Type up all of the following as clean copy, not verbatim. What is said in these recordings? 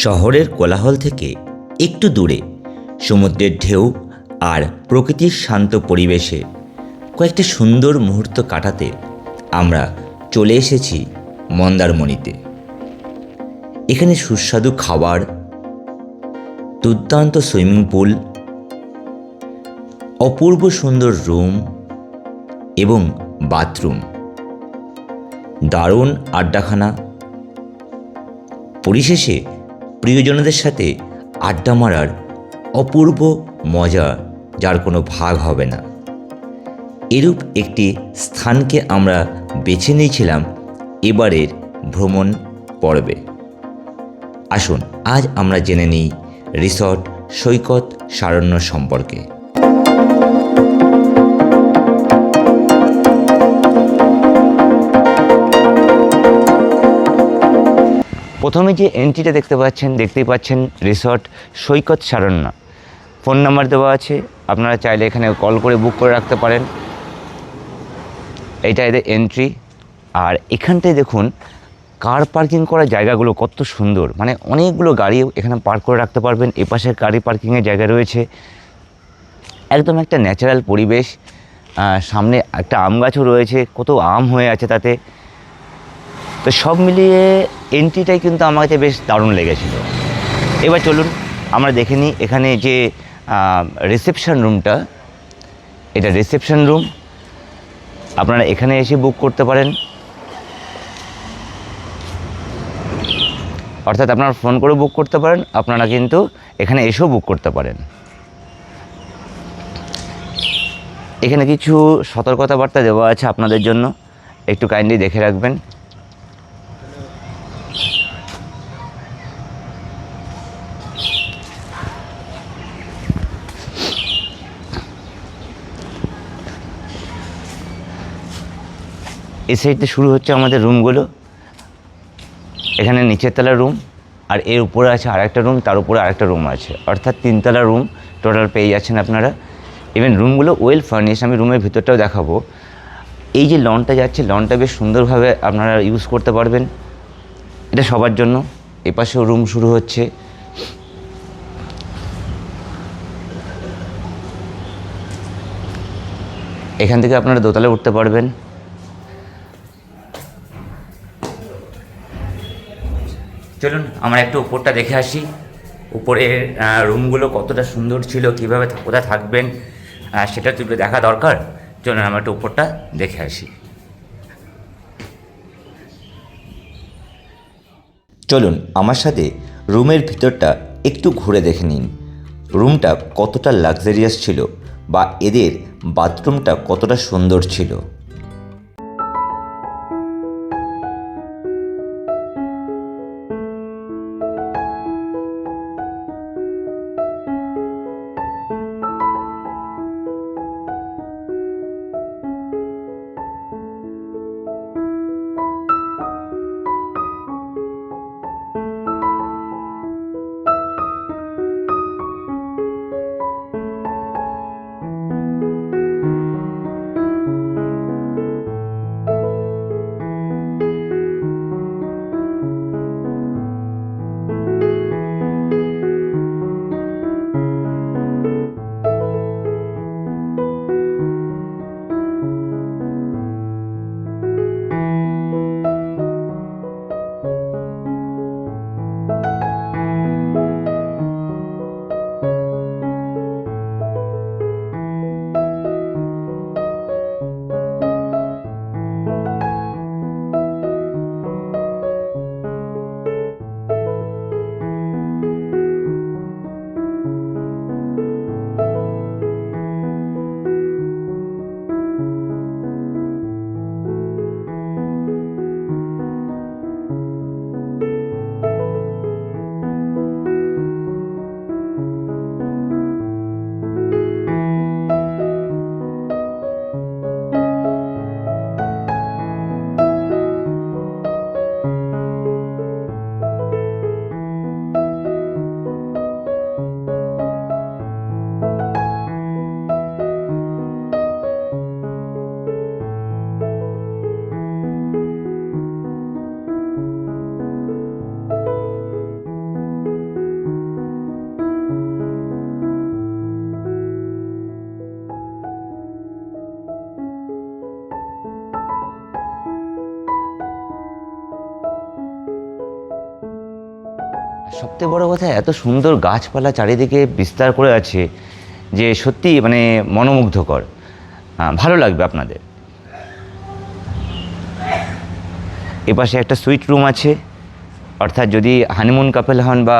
শহরের কোলাহল থেকে একটু দূরে সমুদ্রের ঢেউ আর প্রকৃতির শান্ত পরিবেশে কয়েকটি সুন্দর মুহূর্ত কাটাতে আমরা চলে এসেছি মন্দারমণিতে। এখানে সুস্বাদু খাবার, দুর্দান্ত সুইমিং পুল, অপূর্ব সুন্দর রুম এবং বাথরুম, দারুণ আড্ডাখানা, পরিশেষে প্রিয়জনদের সাথে আড্ডা মারার অপূর্ব মজা যার কোনো ভাগ হবে না। এরূপ একটি স্থানকে আমরা বেছে নিয়েছিলাম এবারের ভ্রমণ পর্বে। আসুন আজ আমরা জেনে নিই রিসর্ট সৈকত সারণ্য সম্পর্কে। প্রথমে যে এন্ট্রিটা দেখতেই পাচ্ছেন রিসর্ট সৈকত সারণ্য। ফোন নাম্বার দেওয়া আছে, আপনারা চাইলে এখানে কল করে বুক করে রাখতে পারেন। এইটা এদের এন্ট্রি। আর এখানটায় দেখুন কার পার্কিং করার জায়গাগুলো কত সুন্দর, মানে অনেকগুলো গাড়িও এখানে পার্ক করে রাখতে পারবেন। এপাশে গাড়ি পার্কিংয়ের জায়গা রয়েছে, একদম একটা ন্যাচারাল পরিবেশ। সামনে একটা আম গাছও রয়েছে, কত আম হয়ে আছে তাতে। তো সব মিলিয়ে এন্ট্রিটাই কিন্তু আমার কাছে বেশ দারুণ লেগেছিল। এবার চলুন আমরা দেখে নিই এখানে যে রিসেপশন রুমটা, এটা রিসেপশন রুম। আপনারা এখানে এসে বুক করতে পারেন, অর্থাৎ আপনারা ফোন করে বুক করতে পারেন, আপনারা কিন্তু এখানে এসেও বুক করতে পারেন। এখানে কিছু সতর্কতাবার্তা দেওয়া আছে আপনাদের জন্য, একটু কাইন্ডলি দেখে রাখবেন। এই সাইডে শুরু হচ্ছে আমাদের রুমগুলো। এখানে নিচের তলার রুম, আর এর উপরে আছে আরেকটা রুম, তার উপরে আরেকটা রুম আছে, অর্থাৎ তিনতলা রুম টোটাল পেয়ে যাচ্ছেন আপনারা। ইভেন রুমগুলো ওয়েল ফার্নিশ। আমি রুমের ভিতরটাও দেখাবো। এই যে লনটা যাচ্ছে, লনটা বেশ সুন্দরভাবে আপনারা ইউজ করতে পারবেন, এটা সবার জন্য। এপাশেও রুম শুরু হচ্ছে। এখান থেকে আপনারা দোতলায় উঠতে পারবেন। চলুন আমরা একটু উপরটা দেখে আসি। উপরের রুমগুলো কতটা সুন্দর ছিল, কীভাবে কোথায় থাকবেন সেটা তো দেখা দরকার। চলুন আমরা একটু উপরটা দেখে আসি। চলুন আমার সাথে রুমের ভিতরটা একটু ঘুরে দেখে নিন। রুমটা কতটা লাক্সারিয়াস ছিল বা এদের বাথরুমটা কতটা সুন্দর ছিল। সবথেকে বড় কথা, এত সুন্দর গাছপালা চারিদিকে বিস্তার করে আছে যে সত্যি মানে মনোমুগ্ধকর। ভালো লাগবে আপনাদের। এপাশে একটা সুইট রুম আছে, অর্থাৎ যদি হানিমুন কাপেল হন বা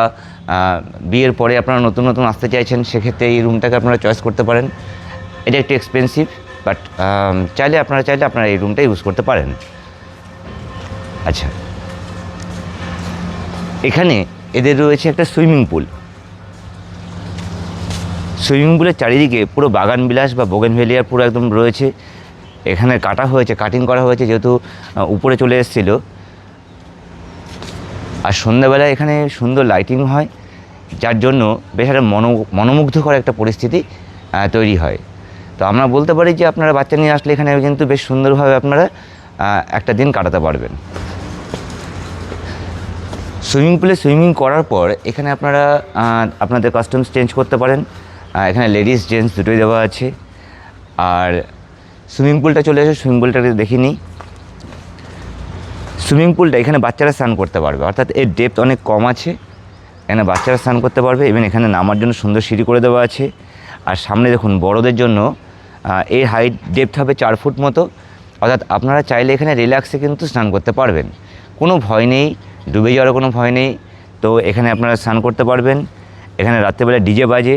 বিয়ের পরে আপনারা নতুন নতুন আসতে চাইছেন, সেক্ষেত্রে এই রুমটাকে আপনারা চয়েস করতে পারেন। এটা একটু এক্সপেন্সিভ, বাট চাইলে আপনারা এই রুমটা ইউজ করতে পারেন। আচ্ছা, এখানে এদের রয়েছে একটা সুইমিং পুল। সুইমিং পুলের চারিদিকে পুরো বাগান বিলাস বা বোগেনভেলিয়া পুরো একদম রয়েছে। এখানে কাটিং করা হয়েছে যেহেতু উপরে চলে এসেছিলো। আর সন্ধ্যাবেলায় এখানে সুন্দর লাইটিং হয়, যার জন্য বেশ একটা মনোমুগ্ধকর একটা পরিস্থিতি তৈরি হয়। তো আমরা বলতে পারি যে আপনারা বাচ্চা নিয়ে আসলে এখানে কিন্তু বেশ সুন্দরভাবে আপনারা একটা দিন কাটাতে পারবেন। সুইমিং পুলে সুইমিং করার পর এখানে আপনারা আপনাদের কাস্টমস চেঞ্জ করতে পারেন। এখানে লেডিস জেন্টস দুটোই দেওয়া আছে। আর সুইমিং পুলটা চলে আসে, সুইমিং পুলটাকে দেখিনি। সুইমিং পুলটা এখানে বাচ্চারা স্নান করতে পারবে, অর্থাৎ এর ডেপথ অনেক কম আছে, এখানে বাচ্চারা স্নান করতে পারবে। ইভেন এখানে নামার জন্য সুন্দর সিঁড়ি করে দেওয়া আছে। আর সামনে দেখুন বড়দের জন্য এর হাইট ডেপথ হবে 4 ফুট মতো, অর্থাৎ আপনারা চাইলে এখানে রিল্যাক্সে কিন্তু স্নান করতে পারবেন, কোনো ভয় নেই, ডুবে যাওয়ার কোনো ভয় নেই। তো এখানে আপনারা স্নান করতে পারবেন। এখানে রাত্রেবেলা ডিজে বাজে,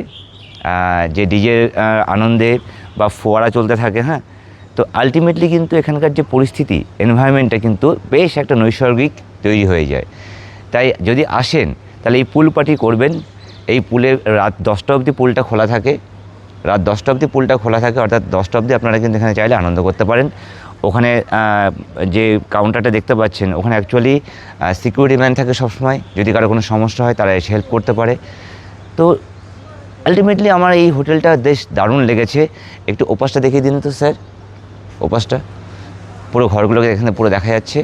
যে ডিজের আনন্দে বা ফোয়ারা চলতে থাকে। হ্যাঁ, তো আলটিমেটলি কিন্তু এখানকার যে পরিস্থিতি, এনভায়রনমেন্টটা কিন্তু বেশ একটা নৈসর্গিক তৈরি হয়ে যায়। তাই যদি আসেন তাহলে এই পুল পার্টি করবেন। এই পুলে রাত 10টা অবধি পুলটা খোলা থাকে, অর্থাৎ 10টা অবধি আপনারা কিন্তু এখানে চাইলে আনন্দ করতে পারেন। ওখানে যে কাউন্টারটা দেখতে পাচ্ছেন, ওখানে অ্যাকচুয়ালি সিকিউরিটি ম্যান থাকে সবসময়, যদি কারো কোনো সমস্যা হয় তারা এসে হেল্প করতে পারে। তো আলটিমেটলি আমার এই হোটেলটা বেশ দারুণ লেগেছে। একটু ওপাশটা দেখিয়ে দিন তো স্যার, ওপাশটা পুরো ঘরগুলোকে এখানে পুরো দেখা যাচ্ছে,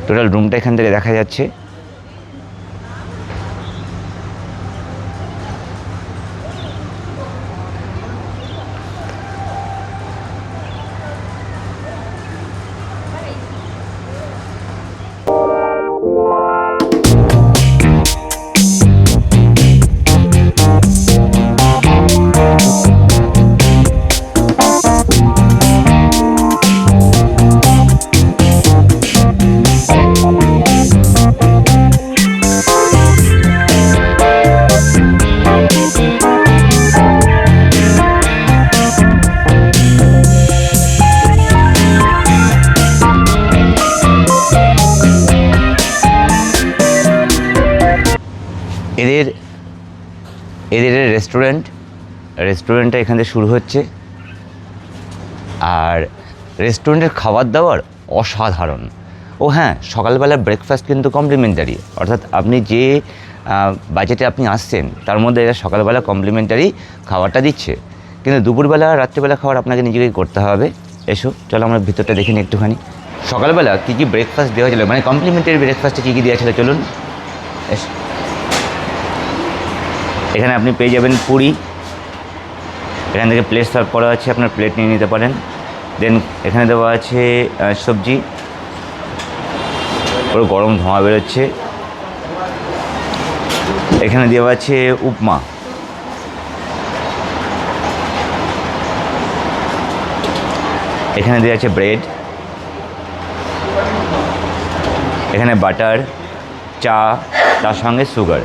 টোটাল রুমটা এখান থেকে দেখা যাচ্ছে। এদের রেস্টুরেন্টটা এখান থেকে শুরু হচ্ছে। আর রেস্টুরেন্টের খাবার দাবার অসাধারণ। ও হ্যাঁ, সকালবেলা ব্রেকফাস্ট কিন্তু কমপ্লিমেন্টারি, অর্থাৎ আপনি যে বাজেটে আপনি আসছেন তার মধ্যে এরা সকালবেলা কমপ্লিমেন্টারি খাবারটা দিচ্ছে, কিন্তু দুপুরবেলা রাত্রিবেলা খাবার আপনাকে নিজেকেই করতে হবে। এসো, চলো আমরা ভিতরটা দেখে নিই একটুখানি। সকালবেলা কী কী ব্রেকফাস্ট দেওয়া ছিল, মানে কমপ্লিমেন্টারি ব্রেকফাস্টে কী কী দেওয়া ছিল, চলুন এসো। এখানে আপনি পেয়ে যাবেন পুরি, এখান থেকে প্লেট সার্ভ করা আছে, আপনার প্লেট নিয়ে নিতে পারেন। দেন এখানে দেওয়া আছে সবজি, পুরো গরম ধোঁয়া বেরোচ্ছে। এখানে দেওয়া আছে উপমা, এখানে দেওয়া আছে ব্রেড, এখানে বাটার, চা, তার সঙ্গে সুগার।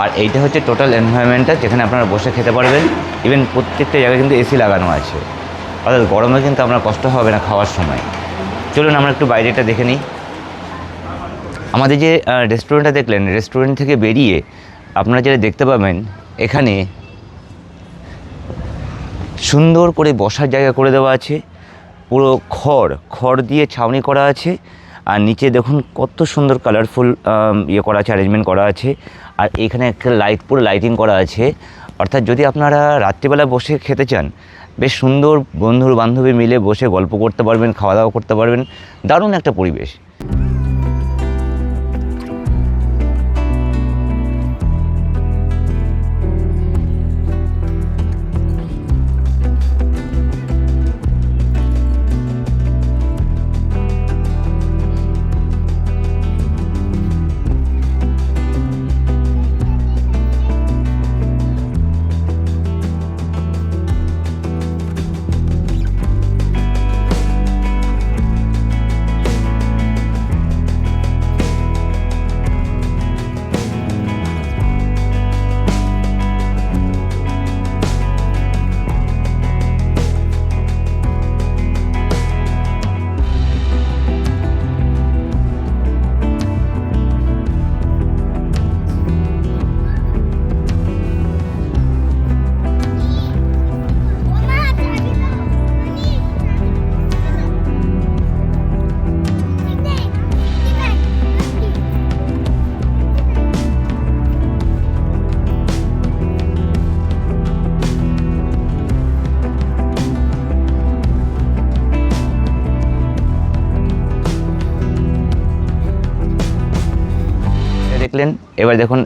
আর এইটা হচ্ছে টোটাল এনভায়রনমেন্টটা, যেখানে আপনারা বসে খেতে পারবেন। ইভেন প্রত্যেকটা জায়গায় কিন্তু এসি লাগানো আছে, অর্থাৎ গরমে কিন্তু আপনার কষ্ট হবে না খাওয়ার সময়। চলুন আমরা একটু বাইরেটা দেখে নিই। আমাদের যে রেস্টুরেন্টটা দেখলেন, রেস্টুরেন্ট থেকে বেরিয়ে আপনারা যেটা দেখতে পাবেন, এখানে সুন্দর করে বসার জায়গা করে দেওয়া আছে। পুরো খড় দিয়ে ছাউনি করা আছে। আর নিচে দেখুন কত সুন্দর কালারফুল করা আছে, অ্যারেঞ্জমেন্ট করা আছে। আর এখানে একটা পুরো লাইটিং করা আছে, অর্থাৎ যদি আপনারা রাত্রিবেলা বসে খেতে চান, বেশ সুন্দর বন্ধু বান্ধবী মিলে বসে গল্প করতে পারবেন, খাওয়া দাওয়া করতে পারবেন, দারুণ একটা পরিবেশ। দেখলেন। এবার দেখুন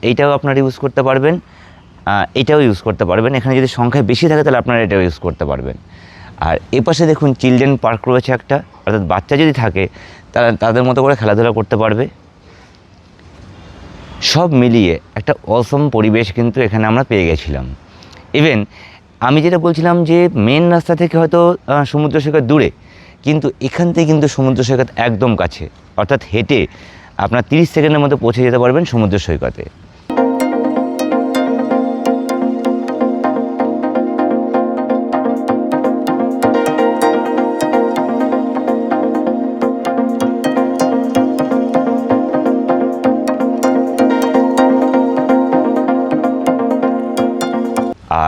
এইটাও আপনারা ইউজ করতে পারবেন, এটাও ইউজ করতে পারবেন। এখানে যদি সংখ্যায় বেশি থাকে তাহলে আপনারা এটাও ইউজ করতে পারবেন। আর এপাশে দেখুন চিলড্রেন পার্ক রয়েছে একটা, অর্থাৎ বাচ্চা যদি থাকে তারা তাদের মতো করে খেলাধুলা করতে পারবে। সব মিলিয়ে একটা অসম পরিবেশ কিন্তু এখানে আমরা পেয়ে গেছিলাম। ইভেন আমি যেটা বলছিলাম যে মেন রাস্তা থেকে হয়তো সমুদ্র সৈকত দূরে, কিন্তু এখান থেকে কিন্তু সমুদ্র সৈকত একদম কাছে, অর্থাৎ হেঁটে আপনার 30 সেকেন্ডের মধ্যে পৌঁছে যেতে পারবেন সমুদ্র সৈকতে।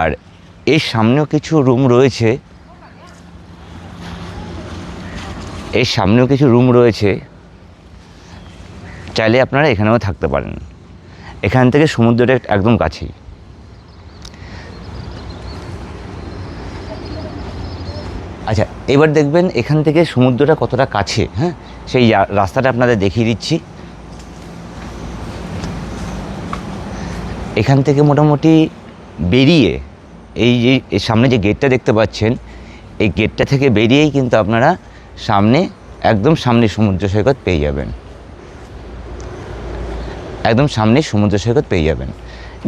আর এর সামনেও কিছু রুম রয়েছে, চাইলে আপনারা এখানেও থাকতে পারেন। এখান থেকে সমুদ্রটা একদম কাছেই। আচ্ছা, এবার দেখবেন এখান থেকে সমুদ্রটা কতটা কাছে। হ্যাঁ, সেই রাস্তাটা আপনাদের দেখিয়ে দিচ্ছি। এখান থেকে মোটামুটি বেরিয়ে এই যে সামনে যে গেটটা দেখতে পাচ্ছেন, এই গেটটা থেকে বেরিয়েই কিন্তু আপনারা একদম সামনে সমুদ্র সৈকত পেয়ে যাবেন।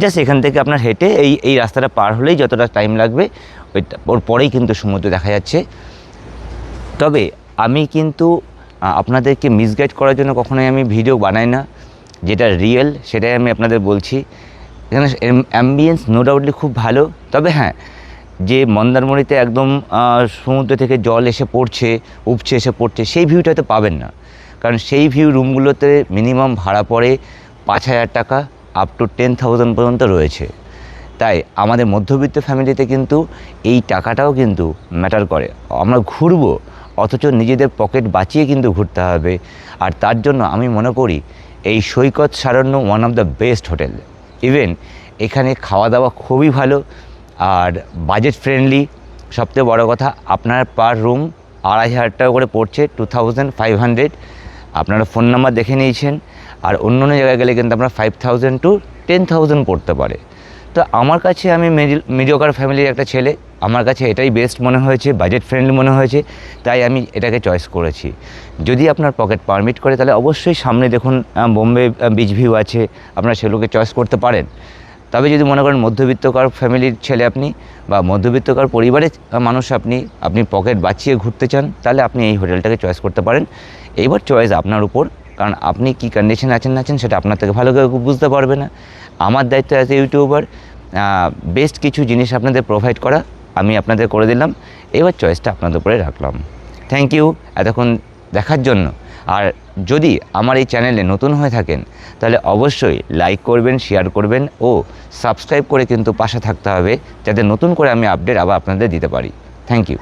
জাস্ট এখান থেকে আপনার হেঁটে এই রাস্তাটা পার হলেই যতটা টাইম লাগবে ওর পরেই কিন্তু সমুদ্র দেখা যাচ্ছে। তবে আমি কিন্তু আপনাদেরকে মিসগাইড করার জন্য কখনোই আমি ভিডিও বানাই না, যেটা রিয়েল সেটাই আমি আপনাদের বলছি। এখানে অ্যাম্বিয়েন্স নো ডাউটলি খুব ভালো। তবে হ্যাঁ, যে মন্দারমণিতে একদম সমুদ্র থেকে জল উপচে এসে পড়ছে সেই ভিউটা হয়তো পাবেন না, কারণ সেই ভিউ রুমগুলোতে মিনিমাম ভাড়া পড়ে 5,000 টাকা আপ টু 10,000 পর্যন্ত রয়েছে। তাই আমাদের মধ্যবিত্ত ফ্যামিলিতে কিন্তু এই টাকাটাও কিন্তু ম্যাটার করে। আমরা ঘুরবো, অথচ নিজেদের পকেট বাঁচিয়ে কিন্তু ঘুরতে হবে। আর তার জন্য আমি মনে করি এই Saikat Saranya one of the best hotel. Even এখানে খাওয়া দাওয়া খুবই ভালো আর বাজেট ফ্রেন্ডলি। সবথেকে বড় কথা, আপনার পার রুম 2,500 টাকা করে পড়ছে, 2,500। আপনারা ফোন নাম্বার দেখে নিয়েছেন। আর অন্য জায়গায় গেলে কিন্তু আপনার 5,000 to 10,000 পড়তে পারে। তো আমার কাছে, আমি মিডিওকার ফ্যামিলির একটা ছেলে, আমার কাছে এটাই বেস্ট মনে হয়েছে, বাজেট ফ্রেন্ডলি মনে হয়েছে, তাই আমি এটাকে চয়েস করেছি। যদি আপনার পকেট পারমিট করে তাহলে অবশ্যই সামনে দেখুন বোম্বে বিচ ভিউ আছে, আপনারা সেগুলোকে চয়েস করতে পারেন। তবে যদি মনে করেন মধ্যবিত্তকার ফ্যামিলির ছেলে আপনি বা মধ্যবিত্তকার পরিবারের মানুষ আপনি পকেট বাঁচিয়ে ঘুরতে চান, তাহলে আপনি এই হোটেলটাকে চয়েস করতে পারেন। এইবার চয়েস আপনার উপর, কারণ আপনি কী কন্ডিশনে আছেন না আছেন সেটা আপনার থেকে ভালো করে বুঝতে পারবে না। আমার দায়িত্ব অ্যাজ এ ইউটিউবার বেস্ট কিছু জিনিস আপনাদের প্রোভাইড করা, আমি আপনাদের করে দিলাম। এবার চয়েসটা আপনাদের উপরে রাখলাম। থ্যাংক ইউ এতক্ষণ দেখার জন্য। আর যদি আমার এই চ্যানেলে নতুন হয়ে থাকেন তাহলে অবশ্যই লাইক করবেন, শেয়ার করবেন ও সাবস্ক্রাইব করে কিন্তু পাশে থাকতে হবে, যাতে নতুন করে আমি আপডেট আবার আপনাদের দিতে পারি। Thank you.